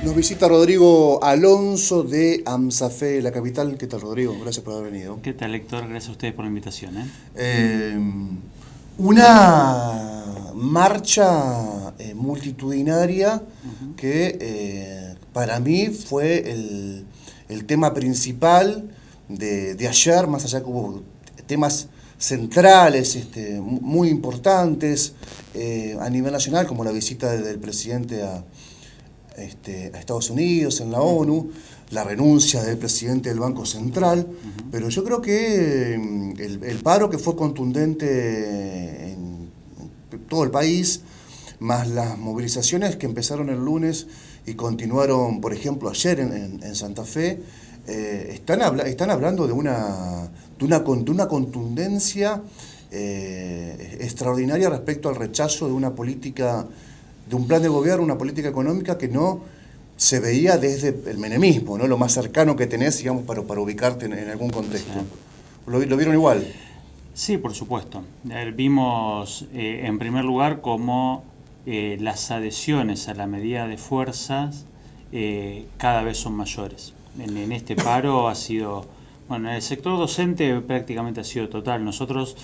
Nos visita Rodrigo Alonso de AMSAFE, la capital. ¿Qué tal, Rodrigo? Gracias por haber venido. ¿Qué tal, Héctor? Gracias a ustedes por la invitación. Una marcha multitudinaria que para mí fue el tema principal de ayer, más allá que hubo temas centrales muy importantes a nivel nacional, como la visita del presidente a Estados Unidos, en la ONU, la renuncia del presidente del Banco Central, pero yo creo que el paro que fue contundente en todo el país, más las movilizaciones que empezaron el lunes y continuaron, por ejemplo, ayer en Santa Fe, están hablando de una contundencia extraordinaria respecto al rechazo de una política, de un plan de gobierno, una política económica que no se veía desde el menemismo, ¿no? Lo más cercano que tenés, digamos, para ubicarte en algún contexto. Sí. ¿Lo vieron igual? Sí, por supuesto. Vimos, en primer lugar, cómo las adhesiones a la medida de fuerzas cada vez son mayores. En este paro ha sido, bueno, en el sector docente prácticamente ha sido total. Nosotros,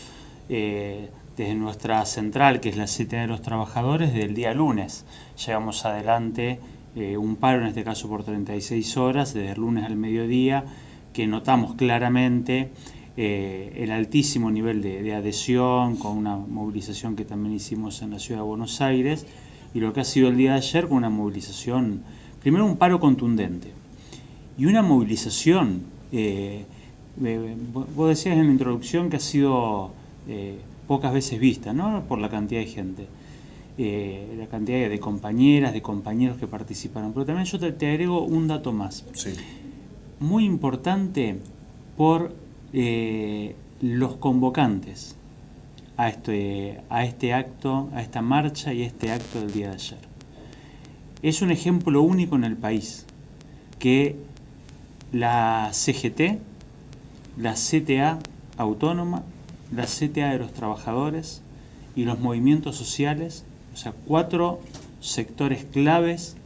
desde nuestra central, que es la CTA de los Trabajadores, desde el día lunes llevamos adelante un paro, en este caso por 36 horas, desde el lunes al mediodía, que notamos claramente el altísimo nivel de adhesión, con una movilización que también hicimos en la ciudad de Buenos Aires, y lo que ha sido el día de ayer con una movilización, primero un paro contundente, y una movilización, vos decías en la introducción que ha sido pocas veces vista, ¿no? Por la cantidad de gente, la cantidad de compañeras, de compañeros que participaron. Pero también yo te agrego un dato más. Sí. Muy importante por los convocantes a este acto, a esta marcha y a este acto del día de ayer. Es un ejemplo único en el país que la CGT, la CTA autónoma, la CTA de los trabajadores y los movimientos sociales, o sea, 4 sectores claves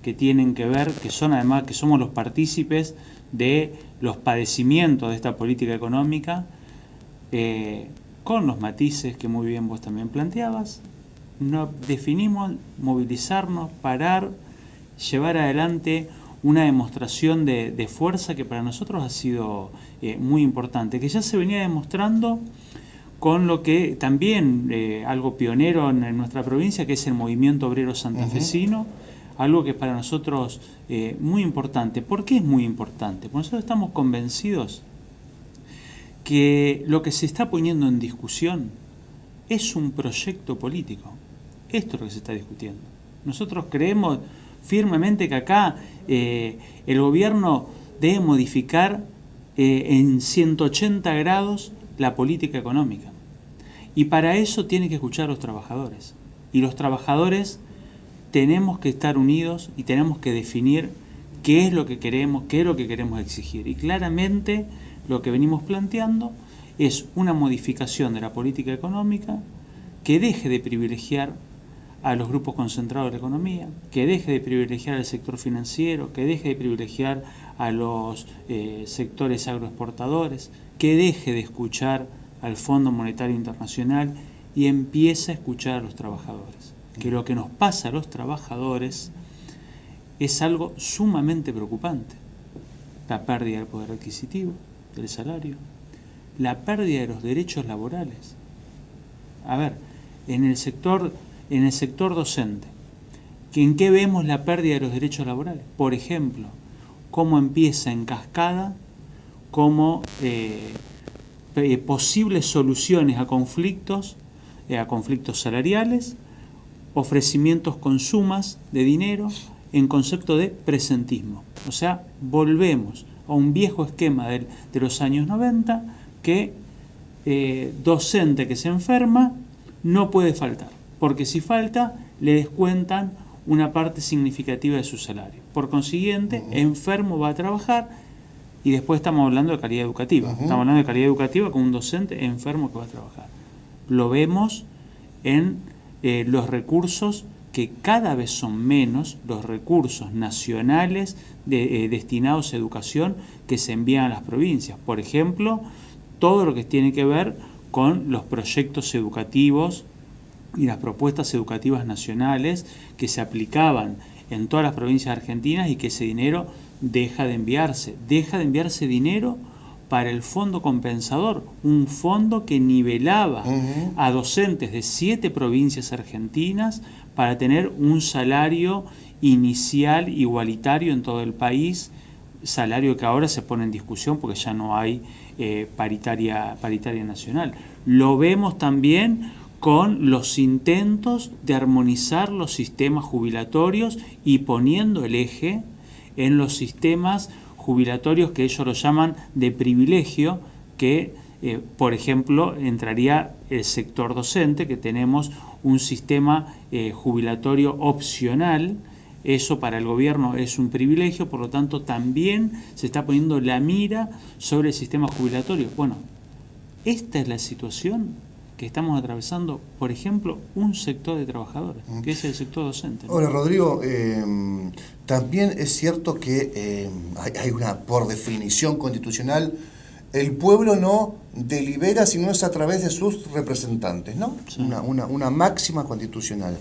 que tienen que ver, que son además, que somos los partícipes de los padecimientos de esta política económica, con los matices que muy bien vos también planteabas, definimos movilizarnos, parar, llevar adelante una demostración de fuerza que para nosotros ha sido muy importante, que ya se venía demostrando con lo que también, algo pionero en nuestra provincia, que es el movimiento obrero santafesino, algo que para nosotros muy importante. ¿Por qué es muy importante? Porque nosotros estamos convencidos que lo que se está poniendo en discusión es un proyecto político. Esto es lo que se está discutiendo. Nosotros creemos firmemente que acá el gobierno debe modificar en 180 grados la política económica. Y para eso tiene que escuchar a los trabajadores. Y los trabajadores tenemos que estar unidos y tenemos que definir qué es lo que queremos, qué es lo que queremos exigir. Y claramente lo que venimos planteando es una modificación de la política económica que deje de privilegiar a los grupos concentrados de la economía, que deje de privilegiar al sector financiero, que deje de privilegiar a los sectores agroexportadores, que deje de escuchar al Fondo Monetario Internacional y empiece a escuchar a los trabajadores. Que lo que nos pasa a los trabajadores es algo sumamente preocupante. La pérdida del poder adquisitivo, del salario, la pérdida de los derechos laborales. A ver, en el sector docente, ¿en qué vemos la pérdida de los derechos laborales? Por ejemplo, cómo empieza en cascada, cómo posibles soluciones a conflictos salariales, ofrecimientos con sumas de dinero en concepto de presentismo. O sea, volvemos a un viejo esquema de los años 90 que docente que se enferma no puede faltar, porque si falta le descuentan una parte significativa de su salario. Por consiguiente, enfermo va a trabajar y después estamos hablando de calidad educativa. Estamos hablando de calidad educativa con un docente enfermo que va a trabajar. Lo vemos en los recursos que cada vez son menos los recursos nacionales destinados a educación que se envían a las provincias. Por ejemplo, todo lo que tiene que ver con los proyectos educativos y las propuestas educativas nacionales que se aplicaban en todas las provincias argentinas y que ese dinero deja de enviarse. Deja de enviarse dinero para el fondo compensador, un fondo que nivelaba a docentes de 7 provincias argentinas para tener un salario inicial igualitario en todo el país, salario que ahora se pone en discusión porque ya no hay paritaria nacional. Lo vemos también con los intentos de armonizar los sistemas jubilatorios y poniendo el eje en los sistemas jubilatorios que ellos lo llaman de privilegio, que por ejemplo entraría el sector docente, que tenemos un sistema jubilatorio opcional. Eso para el gobierno es un privilegio, por lo tanto también se está poniendo la mira sobre el sistema jubilatorio. Bueno, esta es la situación que estamos atravesando, por ejemplo, un sector de trabajadores, que es el sector docente. Ahora, Rodrigo, también es cierto que hay una, por definición constitucional, el pueblo no delibera sino es a través de sus representantes, ¿no? Sí. Una máxima constitucional.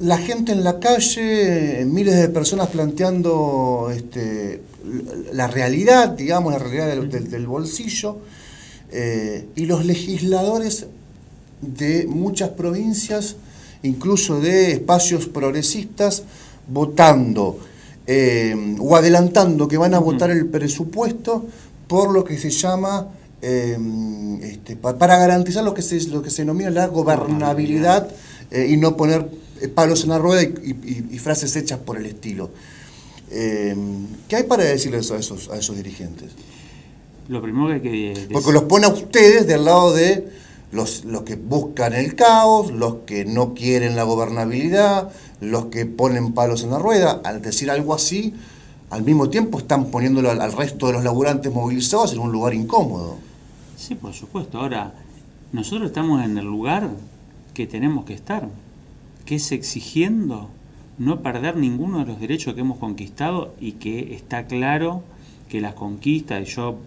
La gente en la calle, miles de personas planteando la realidad, digamos, la realidad del bolsillo, y los legisladores de muchas provincias, incluso de espacios progresistas, votando o adelantando que van a votar el presupuesto por lo que se llama, para garantizar lo que se denomina la gobernabilidad y no poner palos en la rueda y frases hechas por el estilo. ¿Qué hay para decirles a esos dirigentes? Lo primero que hay que decir... Porque los pone a ustedes del lado de los que buscan el caos, los que no quieren la gobernabilidad, los que ponen palos en la rueda. Al decir algo así, al mismo tiempo están poniéndolo al resto de los laburantes movilizados en un lugar incómodo. Sí, por supuesto. Ahora, nosotros estamos en el lugar que tenemos que estar, que es exigiendo no perder ninguno de los derechos que hemos conquistado y que está claro que las conquistas, y yo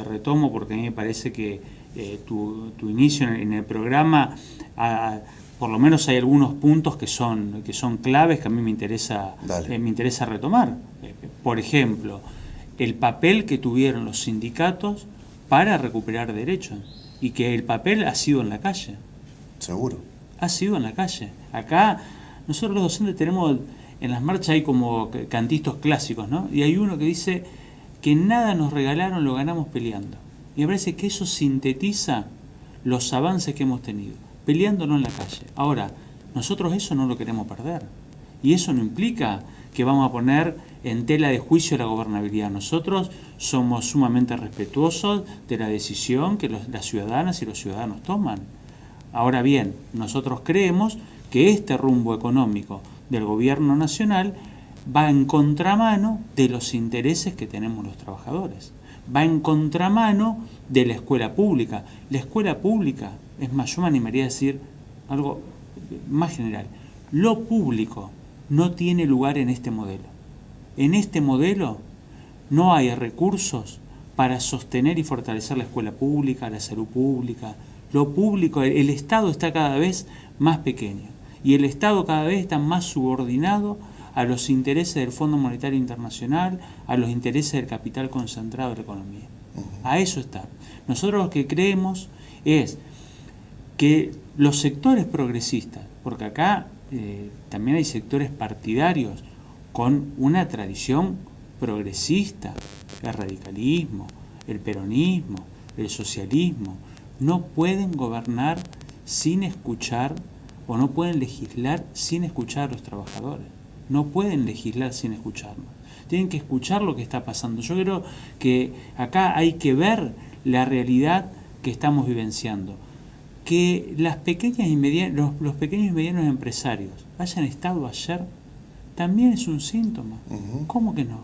retomo porque a mí me parece que tu inicio en el programa, por lo menos hay algunos puntos que son claves que a mí me interesa retomar. Por ejemplo, el papel que tuvieron los sindicatos para recuperar derechos, y que el papel ha sido en la calle. Seguro. Ha sido en la calle. Acá nosotros los docentes tenemos, en las marchas hay como cantistos clásicos, ¿no? Y hay uno que dice que nada nos regalaron, lo ganamos peleando. Y me parece que eso sintetiza los avances que hemos tenido, peleándonos en la calle. Ahora, nosotros eso no lo queremos perder. Y eso no implica que vamos a poner en tela de juicio la gobernabilidad. Nosotros somos sumamente respetuosos de la decisión que las ciudadanas y los ciudadanos toman. Ahora bien, nosotros creemos que este rumbo económico del gobierno nacional va en contramano de los intereses que tenemos los trabajadores. Va en contramano de la escuela pública. La escuela pública, es más, yo me animaría a decir algo más general. Lo público no tiene lugar en este modelo. En este modelo no hay recursos para sostener y fortalecer la escuela pública, la salud pública. Lo público, el Estado está cada vez más pequeño y el Estado cada vez está más subordinado a los intereses del Fondo Monetario Internacional, a los intereses del capital concentrado de la economía. A eso está. Nosotros lo que creemos es que los sectores progresistas, porque acá también hay sectores partidarios con una tradición progresista, el radicalismo, el peronismo, el socialismo, no pueden gobernar sin escuchar o no pueden legislar sin escuchar a los trabajadores. No pueden legislar sin escucharnos. Tienen que escuchar lo que está pasando. Yo creo que acá hay que ver la realidad que estamos vivenciando. Que las pequeñas los pequeños y medianos empresarios hayan estado ayer también es un síntoma. ¿Cómo que no?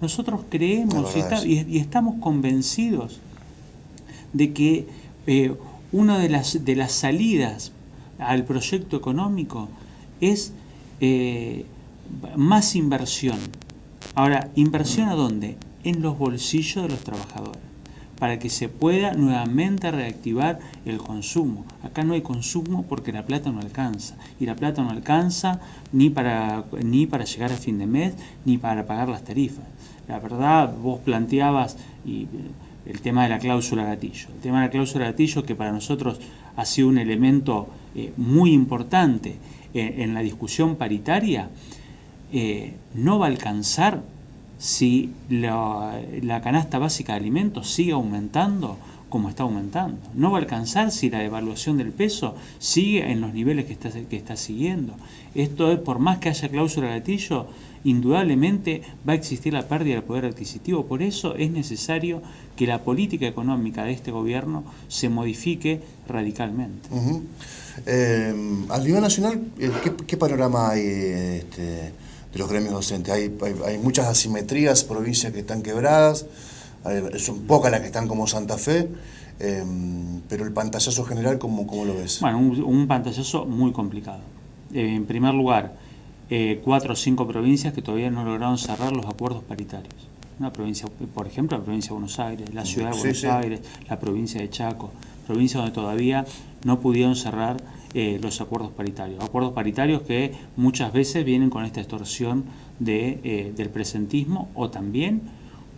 Nosotros creemos y estamos convencidos de que una de las salidas al proyecto económico es más inversión. Ahora, ¿inversión a dónde? En los bolsillos de los trabajadores, para que se pueda nuevamente reactivar el consumo. Acá no hay consumo porque la plata no alcanza, y la plata no alcanza ni para llegar a fin de mes, ni para pagar las tarifas. La verdad, vos planteabas el tema de la cláusula gatillo. El tema de la cláusula gatillo, que para nosotros ha sido un elemento muy importante en la discusión paritaria, no va a alcanzar si la canasta básica de alimentos sigue aumentando como está aumentando. No va a alcanzar si la devaluación del peso sigue en los niveles que está siguiendo. Esto es, por más que haya cláusula gatillo, indudablemente va a existir la pérdida del poder adquisitivo. Por eso es necesario que la política económica de este gobierno se modifique radicalmente. A nivel nacional, ¿qué panorama hay de los gremios docentes? Hay muchas asimetrías, provincias que están quebradas, son pocas las que están como Santa Fe, pero el pantallazo general, ¿cómo lo ves? Bueno, un pantallazo muy complicado. En primer lugar, 4 o 5 provincias que todavía no lograron cerrar los acuerdos paritarios. Una provincia, por ejemplo, la provincia de Buenos Aires, la ciudad de Buenos Aires, la provincia de Chaco, provincias donde todavía no pudieron cerrar los acuerdos paritarios que muchas veces vienen con esta extorsión del presentismo, o también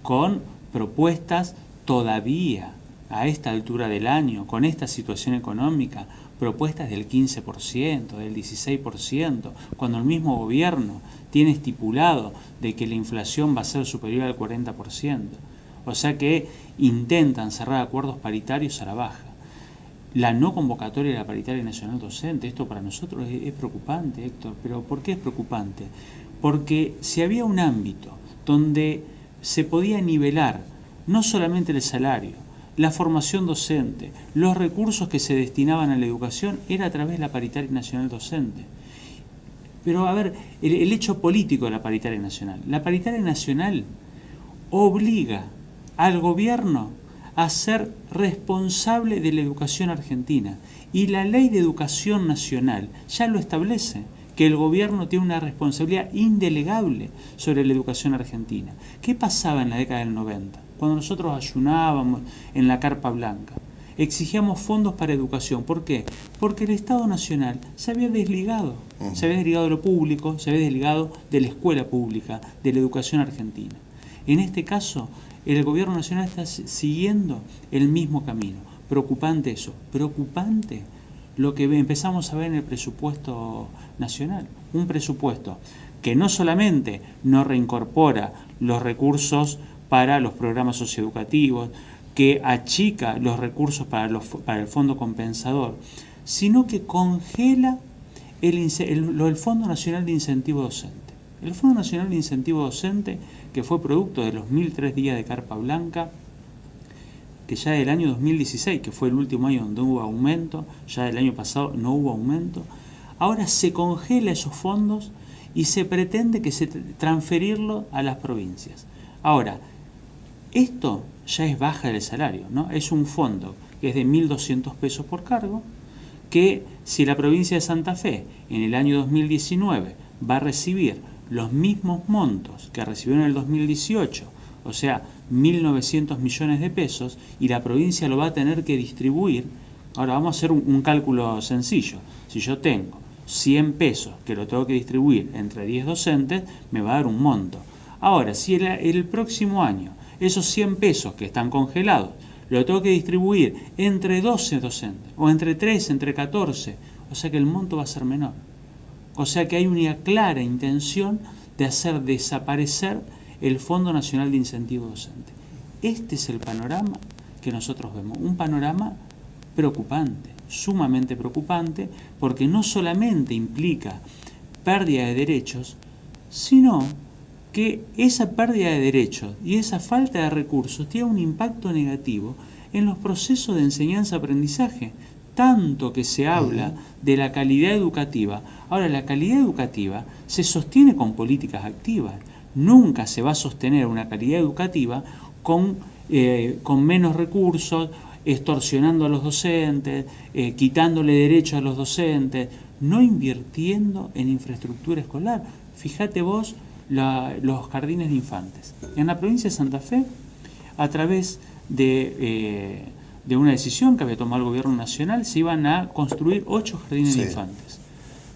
con propuestas todavía a esta altura del año, con esta situación económica, propuestas del 15%, del 16%, cuando el mismo gobierno tiene estipulado de que la inflación va a ser superior al 40%. O sea que intentan cerrar acuerdos paritarios a la baja. La no convocatoria de la paritaria nacional docente, esto para nosotros es preocupante, Héctor. ¿Pero por qué es preocupante? Porque si había un ámbito donde se podía nivelar no solamente el salario, la formación docente, los recursos que se destinaban a la educación, era a través de la paritaria nacional docente. Pero a ver, el hecho político de la paritaria nacional. La paritaria nacional obliga al gobierno a ser responsable de la educación argentina. Y la ley de educación nacional ya lo establece, que el gobierno tiene una responsabilidad indelegable sobre la educación argentina. ¿Qué pasaba en la década del 90? Cuando nosotros ayunábamos en la carpa blanca, exigíamos fondos para educación. ¿Por qué? Porque el Estado Nacional se había desligado. Se había desligado de lo público, se había desligado de la escuela pública, de la educación argentina. En este caso, el gobierno nacional está siguiendo el mismo camino. Preocupante eso, preocupante lo que empezamos a ver en el presupuesto nacional. Un presupuesto que no solamente no reincorpora los recursos para los programas socioeducativos, que achica los recursos para el fondo compensador, sino que congela el Fondo Nacional de Incentivo Docente. El Fondo Nacional de Incentivo Docente, que fue producto de los 1003 días de carpa blanca, que ya del año 2016, que fue el último año donde hubo aumento, ya del año pasado no hubo aumento, ahora se congela esos fondos y se pretende que se transferirlo a las provincias. Ahora, esto ya es baja del salario, ¿no? Es un fondo que es de 1.200 pesos por cargo, que si la provincia de Santa Fe en el año 2019 va a recibir los mismos montos que recibió en el 2018, o sea, 1.900 millones de pesos, y la provincia lo va a tener que distribuir. Ahora vamos a hacer un cálculo sencillo. Si yo tengo 100 pesos que lo tengo que distribuir entre 10 docentes, me va a dar un monto. Ahora, si el próximo año esos 100 pesos que están congelados lo tengo que distribuir entre 12 docentes, o entre 13, entre 14, o sea que el monto va a ser menor. O sea que hay una clara intención de hacer desaparecer el Fondo Nacional de Incentivo Docente. Este es el panorama que nosotros vemos, un panorama preocupante, sumamente preocupante, porque no solamente implica pérdida de derechos, sino que esa pérdida de derechos y esa falta de recursos tiene un impacto negativo en los procesos de enseñanza-aprendizaje, tanto que se habla de la calidad educativa. Ahora, la calidad educativa se sostiene con políticas activas. Nunca se va a sostener una calidad educativa con menos recursos, extorsionando a los docentes, quitándole derechos a los docentes, no invirtiendo en infraestructura escolar. Fíjate vos los jardines de infantes. En la provincia de Santa Fe, a través de una decisión que había tomado el gobierno nacional, se iban a construir 8 jardines de infantes.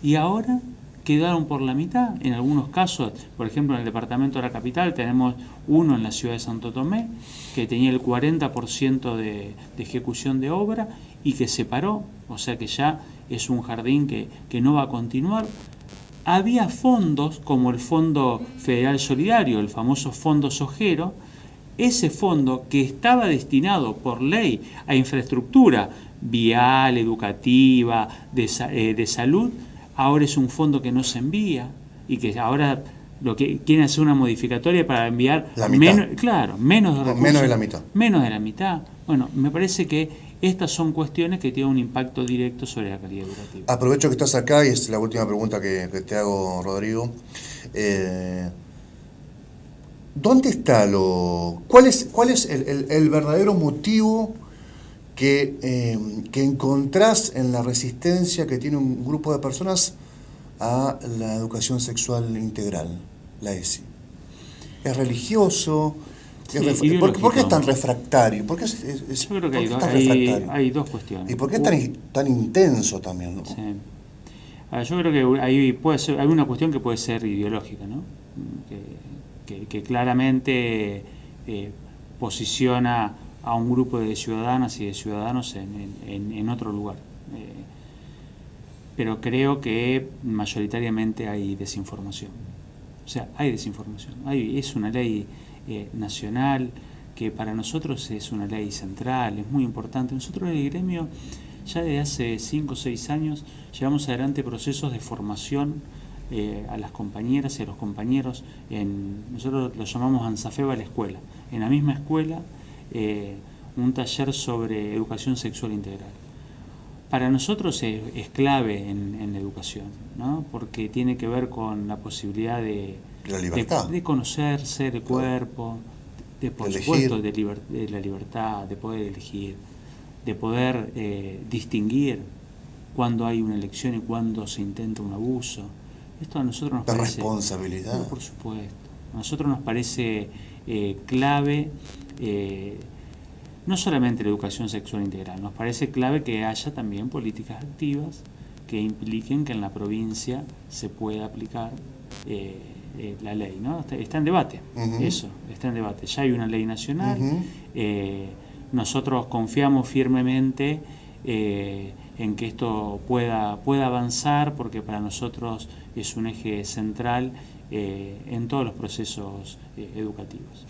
Y ahora quedaron por la mitad. En algunos casos, por ejemplo en el departamento de la capital, tenemos uno en la ciudad de Santo Tomé, que tenía el 40% de ejecución de obra y que se paró, o sea que ya es un jardín que no va a continuar. Había fondos como el Fondo Federal Solidario, el famoso Fondo Sojero. Ese fondo, que estaba destinado por ley a infraestructura vial, educativa, de salud, ahora es un fondo que no se envía y que ahora lo que quieren hacer una modificatoria para enviar menos de recursos, menos de la mitad. Menos de la mitad. Bueno, me parece que estas son cuestiones que tienen un impacto directo sobre la calidad educativa. Aprovecho que estás acá y es la última pregunta que te hago, Rodrigo. ¿Dónde está cuál es el verdadero motivo que encontrás en la resistencia que tiene un grupo de personas a la educación sexual integral, la ESI? ¿Es religioso? ¿Por qué es tan refractario? ¿Por qué Yo creo que hay dos cuestiones. ¿Y por qué es tan intenso también, ¿no? Sí. Yo creo que hay una cuestión que puede ser ideológica, ¿no? Que claramente posiciona a un grupo de ciudadanas y de ciudadanos en otro lugar. Pero creo que mayoritariamente hay desinformación. O sea, hay desinformación. Es una ley nacional que para nosotros es una ley central, es muy importante. Nosotros en el gremio ya desde hace 5 o 6 años llevamos adelante procesos de formación a las compañeras y a los compañeros. Nosotros lo llamamos ANSAFEB a la escuela. En la misma escuela, un taller sobre educación sexual integral. Para nosotros es clave en la educación, ¿no? Porque tiene que ver con la posibilidad de conocerse el cuerpo, por supuesto de la libertad, de poder elegir, de poder distinguir cuándo hay una elección y cuándo se intenta un abuso. Esto a nosotros nos parece... responsabilidad. No, por supuesto. A nosotros nos parece clave, no solamente la educación sexual integral, nos parece clave que haya también políticas activas que impliquen que en la provincia se pueda aplicar la ley, ¿no? Está en debate, eso, está en debate. Ya hay una ley nacional, nosotros confiamos firmemente en que esto pueda avanzar, porque para nosotros es un eje central en todos los procesos educativos.